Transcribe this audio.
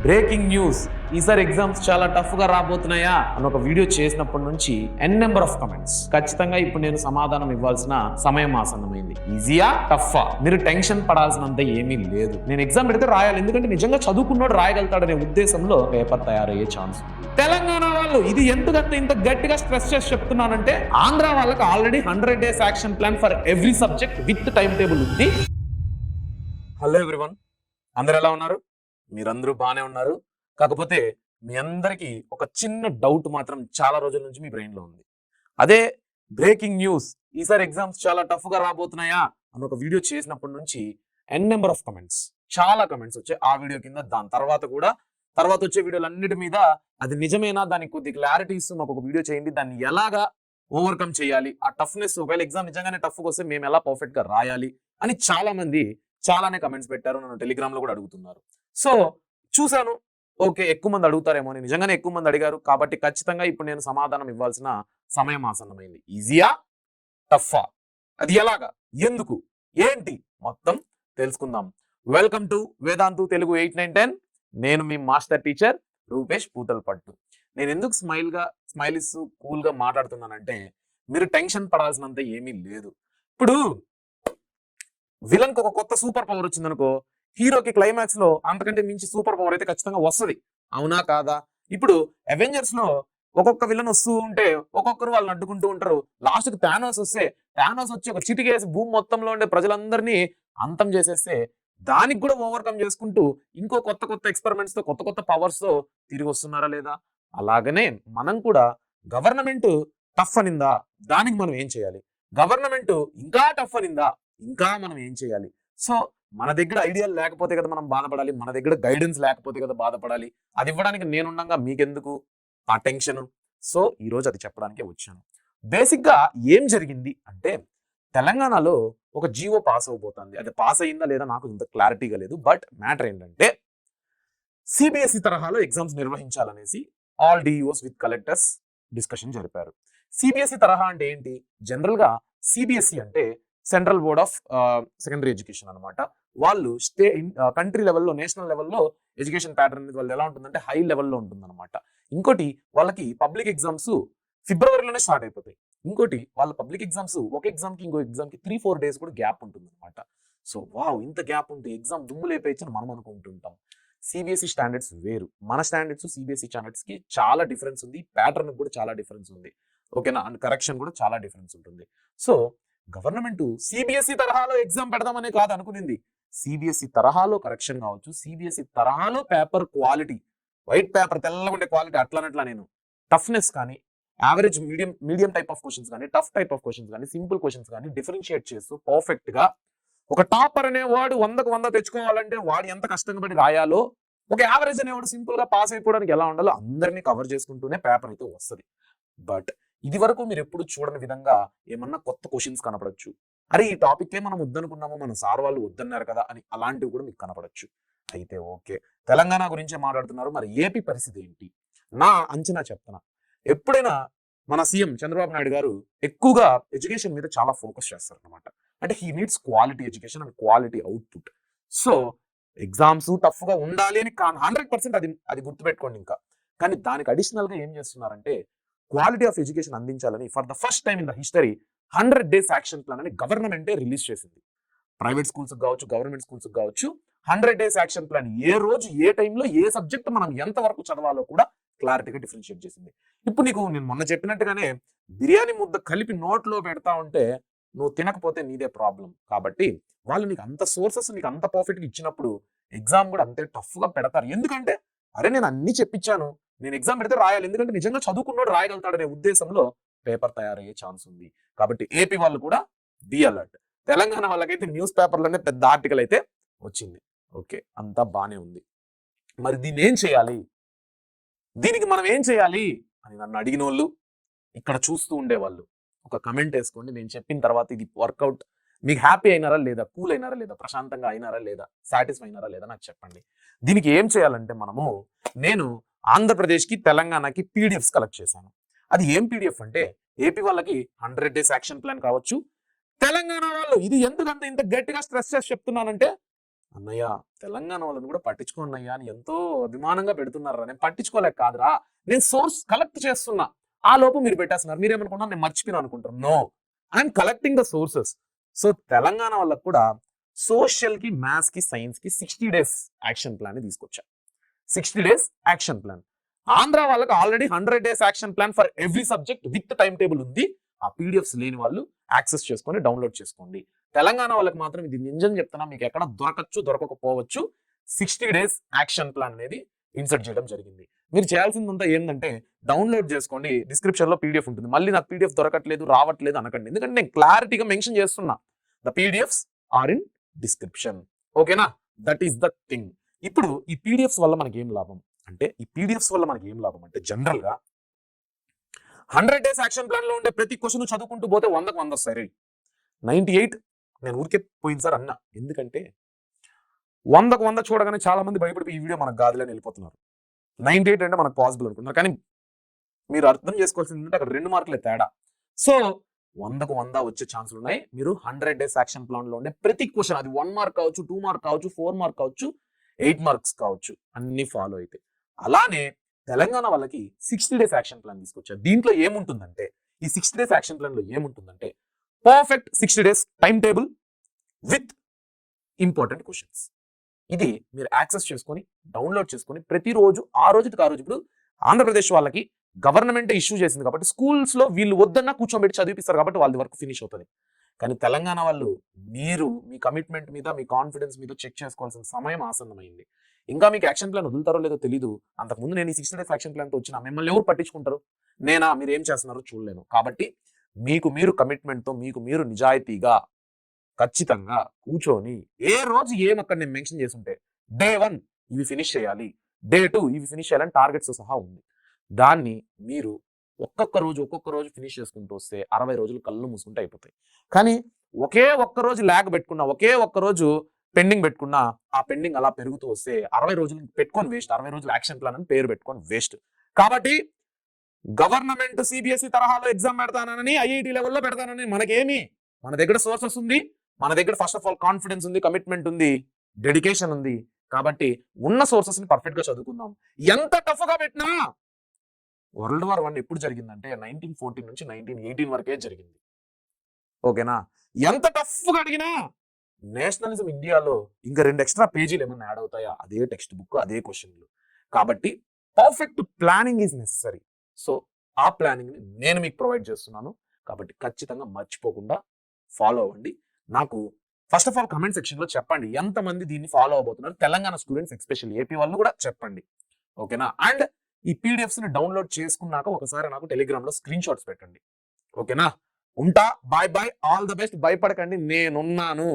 Breaking news, ఈసారి exams చాలా tough గా రాబోతున్నాయా అని ఒక వీడియో చేసినప్పటి నుంచి ఎన్ నెంబర్ ఆఫ్ కమెంట్స్. ఖచ్చితంగా ఇప్పుడు నేను సమాధానం ఇవ్వాల్సిన సమయం ఆసన్నమైంది. ఈజీయా టఫా? మీరు టెన్షన్ పడాల్సినంత ఏమీ లేదు. నేను ఎగ్జామ్ పెడితే రాయాలి, ఎందుకంటే నిజంగా చదువుకున్నోడు రాయగలుగుతాడనే ఉద్దేశంలో పేపర్ తయారయ్యే ఛాన్స్ ఉంది. తెలంగాణ వాళ్ళు ఇది ఎందుకంటే ఇంత గట్టిగా స్ట్రెస్ చేసి చెప్తున్నానంటే, ఆంధ్ర వాళ్ళకి already 100 days action plan for every subject with time table ఉంది. హలో ఎవ్రీవన్, అందరు ఎలా ఉన్నారు? మీరందరూ బాగానే ఉన్నారు. కాకపోతే మీ అందరికీ ఒక చిన్న డౌట్ మాత్రం చాలా రోజుల నుంచి మీ బ్రెయిన్ లో ఉంది. అదే బ్రేకింగ్ న్యూస్, ఈసారి ఎగ్జామ్స్ చాలా టఫ్ గా రాబోతున్నాయా అని ఒక వీడియో చేసినప్పటి నుంచి ఎన్ నెంబర్ ఆఫ్ కమెంట్స్, చాలా కమెంట్స్ వచ్చాయి ఆ వీడియో కింద. దాని తర్వాత వచ్చే వీడియోలన్నిటి మీద అది నిజమేనా, దానికి కొద్ది క్లారిటీ ఇస్తూ మాకు ఒక వీడియో చేయండి, దాన్ని ఎలాగా ఓవర్కమ్ చేయాలి, ఆ టఫ్నెస్, ఒకవేళ ఎగ్జామ్ నిజంగానే టఫ్గా వస్తే మేము ఎలా పర్ఫెక్ట్ గా రాయాలి అని చాలా మంది చాలానే కమెంట్స్ పెట్టారు. నన్ను టెలిగ్రామ్ లో కూడా అడుగుతున్నారు. సో చూశాను, ఓకే ఎక్కువ మంది అడుగుతారేమో అని. నిజంగానే ఎక్కువ మంది అడిగారు కాబట్టి ఖచ్చితంగా ఇప్పుడు నేను సమాధానం ఇవ్వాల్సిన సమయం ఆసన్నమైంది. ఈజీయా టఫా, అది ఎలాగా, ఎందుకు, ఏంటి మొత్తం తెలుసుకుందాం. Welcome to Vedantu Telugu 8-9-10. నేను మీ మాస్టర్ టీచర్ రూపేష్ పూతలపట్టు. నేను ఎందుకు స్మైల్ ఇస్తూ కూల్ గా మాట్లాడుతున్నానంటే, మీరు టెన్షన్ పడాల్సినంత ఏమీ లేదు. ఇప్పుడు విలన్ కి ఒక కొత్త సూపర్ పవర్ వచ్చిందనుకో, హీరోకి క్లైమాక్స్ లో అంతకంటే మించి సూపర్ పవర్ అయితే ఖచ్చితంగా వస్తుంది, అవునా కాదా? ఇప్పుడు అవెంజర్స్ లో ఒక్కొక్క విలన్ వస్తూ ఉంటే ఒక్కొక్కరు వాళ్ళని అడ్డుకుంటూ ఉంటారు. లాస్ట్ కి థానోస్ వచ్చి ఒక చిటికేసి భూమి మొత్తంలో ఉండే ప్రజలందరినీ అంతం చేసేస్తే, దానికి కూడా ఓవర్కమ్ చేసుకుంటూ ఇంకో కొత్త ఎక్స్పెరిమెంట్స్ తో కొత్త పవర్స్ తో తిరిగి వస్తున్నారా లేదా? అలాగనే మనం కూడా గవర్నమెంట్ టఫ్ అనిందా, దానికి మనం ఏం చేయాలి? గవర్నమెంట్ ఇంకా టఫ్ అనిందా, ఇంకా మనం ఏం చేయాలి? సో మన దగ్గర ఐడియాలు లేకపోతే కదా మనం బాధపడాలి, మన దగ్గర గైడెన్స్ లేకపోతే కదా బాధపడాలి. అది ఇవ్వడానికి నేనుండగా మీకెందుకు ఆ టెన్షన్? సో ఈరోజు అది చెప్పడానికే వచ్చాను. బేసిక్ గా ఏం జరిగింది అంటే, తెలంగాణలో ఒక జీవో పాస్ అవబోతుంది. అది పాస్ అయిందా లేదా నాకు ఇంత క్లారిటీగా లేదు. బట్ మ్యాటర్ ఏంటంటే, సిబిఎస్ఈ తరహాలో ఎగ్జామ్స్ నిర్వహించాలనేసి all DEOs with collectors discussion జరిపారు. సిబిఎస్ఈ తరహా అంటే ఏంటి? జనరల్ గా సిబిఎస్ఈ అంటే central board of secondary education అనమాట. వాళ్ళు కంట్రీ లెవెల్లో, నేషనల్ లెవెల్లో ఎడ్యుకేషన్ ప్యాటర్న్ వాళ్ళు ఎలా ఉంటుందంటే హై లెవెల్లో ఉంటుంది అనమాట. ఇంకోటి, వాళ్ళకి పబ్లిక్ ఎగ్జామ్స్ ఫిబ్రవరిలోనే స్టార్ట్ అయిపోతాయి. ఇంకోటి, వాళ్ళ పబ్లిక్ ఎగ్జామ్స్ ఒక ఎగ్జామ్ కి ఇంకో ఎగ్జామ్ కి 3-4 days కూడా గ్యాప్ ఉంటుంది అనమాట. సో వావ్, ఇంత గ్యాప్ ఉంటే ఎగ్జామ్ దుమ్ము లేపేయచ్చని మనం అనుకుంటుంటాం. సిబిఎస్ఈ స్టాండర్డ్స్ వేరు. మన స్టాండర్డ్స్ సిబిఎస్ఈ స్టాండర్డ్స్ కి చాలా డిఫరెన్స్ ఉంది. ప్యాటర్న్ కూడా చాలా డిఫరెన్స్ ఉంది, ఓకేనా? అండ్ కరెక్షన్ కూడా చాలా డిఫరెన్స్ ఉంటుంది. సో గవర్నమెంట్ సిబిఎస్ఈ తరహాలో ఎగ్జామ్ పెడదామనే కాదు అనుకునింది. సిబిఎస్ఈ తరహాలో కరెక్షన్ కావచ్చు, సిబిఎస్ఈ తరహాలో పేపర్ క్వాలిటీ, వైట్ పేపర్ తెల్లగా ఉండే క్వాలిటీ, అట్లా నేను టఫ్నెస్ కానీ, average medium type of questions కానీ, టఫ్ టైప్ ఆఫ్ క్వశ్చన్స్ కానీ, సింపుల్ క్వశ్చన్స్ కానీ డిఫరెన్షియేట్ చేస్తూ పర్ఫెక్ట్ గా, ఒక టాపర్ అనేవాడు 100కు 100 తెచ్చుకోవాలంటే వాడు ఎంత కష్టంగా పడి రాయాలో, ఒక యావరేజ్ అనేవాడు సింపుల్ గా పాస్ అయిపోవడానికి ఎలా ఉండాలో అందరినీ కవర్ చేసుకుంటూనే పేపర్ అయితే వస్తుంది. బట్ ఇది వరకు మీరు ఎప్పుడు చూడని విధంగా ఏమన్నా కొత్త క్వశ్చన్స్ కనపడచ్చు. అరే ఈ టాపిక్కే మనం వద్దనుకున్నాము, మన సార్ వాళ్ళు వద్దన్నారు కదా అని, అలాంటివి కూడా మీకు కనపడచ్చు. అయితే ఓకే, తెలంగాణ గురించే మాట్లాడుతున్నారు, మరి ఏపీ పరిస్థితి ఏంటి? నా అంచనా చెప్తున్నా. ఎప్పుడైనా మన సీఎం చంద్రబాబు నాయుడు గారు ఎక్కువగా ఎడ్యుకేషన్ మీద చాలా ఫోకస్ చేస్తారు అనమాట. అంటే he needs quality education and quality output. So exams tough గా ఉండాలి అని 100% అది గుర్తుపెట్టుకోండి. ఇంకా కానీ దానికి అడిషనల్ గా ఏం చేస్తున్నారంటే, క్వాలిటీ ఆఫ్ ఎడ్యుకేషన్ అందించాలని for the first time in the history 100 days action plan అని గవర్నమెంటే రిలీజ్ చేసింది. ప్రైవేట్ స్కూల్స్ కావచ్చు, గవర్నమెంట్ స్కూల్స్ కావచ్చు, 100 days యాక్షన్ ప్లాన్ ఏ రోజు ఏ టైంలో ఏ సబ్జెక్ట్ మనం ఎంత వరకు చదవాలో కూడా క్లారిటీగా డిఫరెన్షియేట్ చేసింది. ఇప్పుడు నేను మొన్న చెప్పినట్టుగానే బిర్యానీ ముద్ద కలిపి నోట్లో పెడతా ఉంటే నువ్వు తినకపోతే నీదే ప్రాబ్లం. కాబట్టి వాళ్ళు నీకు అంత సోర్సెస్, నీకు అంత పర్ఫెక్ట్గా ఇచ్చినప్పుడు ఎగ్జామ్ కూడా అంతే టఫ్ గా పెడతారు. ఎందుకంటే అరే నేను అన్ని చెప్పించాను, నేను ఎగ్జామ్ పెడితే రాయాలి, ఎందుకంటే నిజంగా చదువుకున్నాడు రాయగలుగుతాడనే ఉద్దేశంలో పేపర్ తయారయ్యే ఛాన్స్ ఉంది. కాబట్టి ఏపీ వాళ్ళు కూడా బి అలర్ట్. తెలంగాణ వాళ్ళకైతే న్యూస్ పేపర్లోనే పెద్ద ఆర్టికల్ అయితే వచ్చింది. ఓకే, అంతా బానే ఉంది. మరి దీన్ని ఏం చేయాలి, దీనికి మనం ఏం చేయాలి అని నన్ను అడిగిన వాళ్ళు, ఇక్కడ చూస్తూ ఉండేవాళ్ళు ఒక కమెంట్ వేసుకోండి. నేను చెప్పిన తర్వాత ఇది వర్కౌట్, మీకు హ్యాపీ అయినారా లేదా, కూల్ అయినారా లేదా, ప్రశాంతంగా అయినారా లేదా, సాటిస్ఫై అయినారా లేదా నాకు చెప్పండి. దీనికి ఏం చేయాలంటే, నేను ఆంధ్రప్రదేశ్కి తెలంగాణకి పీడిఎఫ్స్ కలెక్ట్ చేశాను. అది ఏం పీడిఎఫ్ అంటే, ఏపీ వాళ్ళకి 100 days యాక్షన్ ప్లాన్ కావచ్చు, తెలంగాణ వాళ్ళు ఇది ఎందుకంటే ఇంత గట్టిగా స్ట్రెస్ చేసి చెప్తున్నానంటే, అన్నయ్య తెలంగాణ వాళ్ళని కూడా పట్టించుకోన్నయ్యా అని ఎంతో అభిమానంగా పెడుతున్నారా. నేను పట్టించుకోలేక కాదురా, నేను సోర్స్ కలెక్ట్ చేస్తున్నా. ఆ లోపు మీరు పెట్టేస్తున్నారు. మీరేమనుకున్నారు నేను మర్చిపోయినా అనుకుంటారు. No, I'm collecting the sources. So Telangana వాళ్ళకు కూడా సోషల్ కి, మ్యాథ్స్ కి, సైన్స్ కి 60 days యాక్షన్ ప్లాన్ తీసుకొచ్చా. 60 days యాక్షన్ ప్లాన్. ఆంధ్ర వాళ్ళకి already 100 days action plan for every subject with time table ఉంది. ఆ పీడిఎఫ్స్ లేని వాళ్ళు యాక్సెస్ చేసుకొని డౌన్లోడ్ చేసుకోండి. తెలంగాణ వాళ్ళకి మాత్రం ఇది నిజం చెప్తున్నా, మీకు ఎక్కడ దొరకచ్చు దొరకకపోవచ్చు. 60 days యాక్షన్ ప్లాన్ అనేది ఇన్సర్ట్ చేయడం జరిగింది. మీరు చేయాల్సిందంతా ఏంటంటే డౌన్లోడ్ చేసుకోండి. డిస్క్రిప్షన్ లో పీడిఎఫ్ ఉంటుంది. మళ్ళీ నాకు పీడిఎఫ్ దొరకట్లేదు రావట్లేదు అనకండి, ఎందుకంటే నేను క్లారిటీగా మెన్షన్ చేస్తున్నా. The PDFs are in description. ఓకేనా, దట్ ఈస్ ద థింగ్. ఇప్పుడు ఈ పీడిఎఫ్స్ వల్ల మనకి ఏం లాభం అంటే, జనరల్ గా 100 days యాక్షన్ ప్లాన్ లో ఉండే ప్రతి క్వశ్చన్ చదువుకుంటూ పోతే 100కు 100 వస్తాయి. 98 నేను ఊరికే పోయింది సార్ అన్నా, ఎందుకంటే 100కు 100 చూడగానే చాలా మంది భయపడి ఈ వీడియో మనకు కాదులని వెళ్ళిపోతున్నారు. 98 అంటే మనకు పాసిబుల్ అనుకుంటున్నారు. కానీ మీరు అర్థం చేసుకోవాల్సింది ఏంటంటే అక్కడ 2 మార్కులే తేడా. సో 100కు 100 వచ్చే ఛాన్సులు ఉన్నాయి. మీరు 100 days యాక్షన్ ప్లాన్ లో ఉండే ప్రతి క్వశ్చన్, అది 1 మార్క్ కావచ్చు, 2 మార్క్ కావచ్చు, 4 మార్క్ కావచ్చు, 8 మార్క్స్ కావచ్చు, అన్ని ఫాలో అయితే. అలానే తెలంగాణ వాళ్ళకి 60 days యాక్షన్ ప్లాన్ తీసుకొచ్చారు. దీంట్లో ఏముంటుందంటే, ఈ 60 days యాక్షన్ ప్లాన్ లో ఏముంటుందంటే perfect 60 days time table with important questions. ఇది మీరు యాక్సెస్ చేసుకొని డౌన్లోడ్ చేసుకొని ప్రతిరోజు ఆ రోజుకి ఆ రోజు, ఇప్పుడు ఆంధ్రప్రదేశ్ వాళ్ళకి గవర్నమెంట్ ఇష్యూ చేసింది కాబట్టి స్కూల్స్ లో వీళ్ళు వద్దన్నా కూర్చోబెట్టి చదివిస్తారు కాబట్టి వాళ్ళ వర్క్ ఫినిష్ అవుతుంది. కానీ తెలంగాణ వాళ్ళు మీరు మీ కమిట్మెంట్ మీద, మీ కాన్ఫిడెన్స్ మీద చెక్ చేసుకోవాల్సిన సమయం ఆసన్నమైంది. ఇంకా మీకు యాక్షన్ ప్లాన్ వదులుతారో లేదో తెలియదు. అంతకుముందు నేను ఈ 60 days యాక్షన్ ప్లాన్తో వచ్చిన మిమ్మల్ని ఎవరు పట్టించుకుంటారు? నేనా? మీరు ఏం చేస్తున్నారో చూడలేను. కాబట్టి మీకు మీరు కమిట్మెంట్తో, మీకు మీరు నిజాయితీగా ఖచ్చితంగా కూర్చొని ఏ రోజు అక్కడ నేను మెన్షన్ చేస్తుంటే డే 1 ఇవి ఫినిష్ చేయాలి, డే 2 ఇవి ఫినిష్ చేయాలని టార్గెట్స్ సహా ఉంది. దాన్ని మీరు ఒక్కొక్క రోజు ఫినిష్ చేసుకుంటూ వస్తే 60 రోజులు కళ్ళు మూసుకుంటే అయిపోతాయి. కానీ ఒకే ఒక్క రోజు ల్యాగ్ పెట్టుకున్నా, ఒకే ఒక్క రోజు పెండింగ్ పెట్టుకున్నా, ఆ పెండింగ్ అలా పెరుగుతూ వస్తే 60 రోజులు పెట్టుకొని వేస్ట్. 60 రోజులు యాక్షన్ ప్లాన్ అని పేరు పెట్టుకొని వేస్ట్. కాబట్టి గవర్నమెంట్ సిబిఎస్ఈ తరహాలో ఎగ్జామ్ పెడతానని, ఐఐటి లెవెల్లో పెడతానని మనకేమి, మన దగ్గర సోర్సెస్ ఉంది, మన దగ్గర ఫస్ట్ ఆఫ్ ఆల్ కాన్ఫిడెన్స్ ఉంది, కమిట్మెంట్ ఉంది, డెడికేషన్ ఉంది. కాబట్టి ఉన్న సోర్సెస్ ని పర్ఫెక్ట్ గా చదువుకుందాం. ఎంత టఫ్ గా పెట్టినా, వరల్డ్ వార్ 1 ఎప్పుడు జరిగిందంటే 1914 నుంచి 1918 వరకే జరిగింది. ఓకేనా, ఎంత టఫ్ గా అడిగినా నేషనలిజం ఇండియాలో ఇంకా 2 ఎక్స్ట్రా పేజీలు ఏమన్నా యాడ్ అవుతాయా? అదే టెక్స్ట్ బుక్, అదే క్వశ్చన్లు. కాబట్టి perfect planning is necessary. So ఆ ప్లానింగ్ ని నేను మీకు ప్రొవైడ్ చేస్తున్నాను. కాబట్టి ఖచ్చితంగా మర్చిపోకుండా ఫాలో అవ్వండి. నాకు first of all comment section లో చెప్పండి ఎంతమంది దీన్ని ఫాలో అవబోతున్నారు. తెలంగాణ స్టూడెంట్స్, ఎస్పెషల్లీ ఏపీ వాళ్ళు కూడా చెప్పండి. ఓకేనా, అండ్ ఈ పీడిఎఫ్స్ ని డౌన్లోడ్ చేసుకున్నాక ఒకసారి నాకు టెలిగ్రామ్ లో స్క్రీన్ షాట్స్ పెట్టండి. ఓకేనా, ఉంటా, bye bye, all the best. భయపడకండి, నేనున్నాను.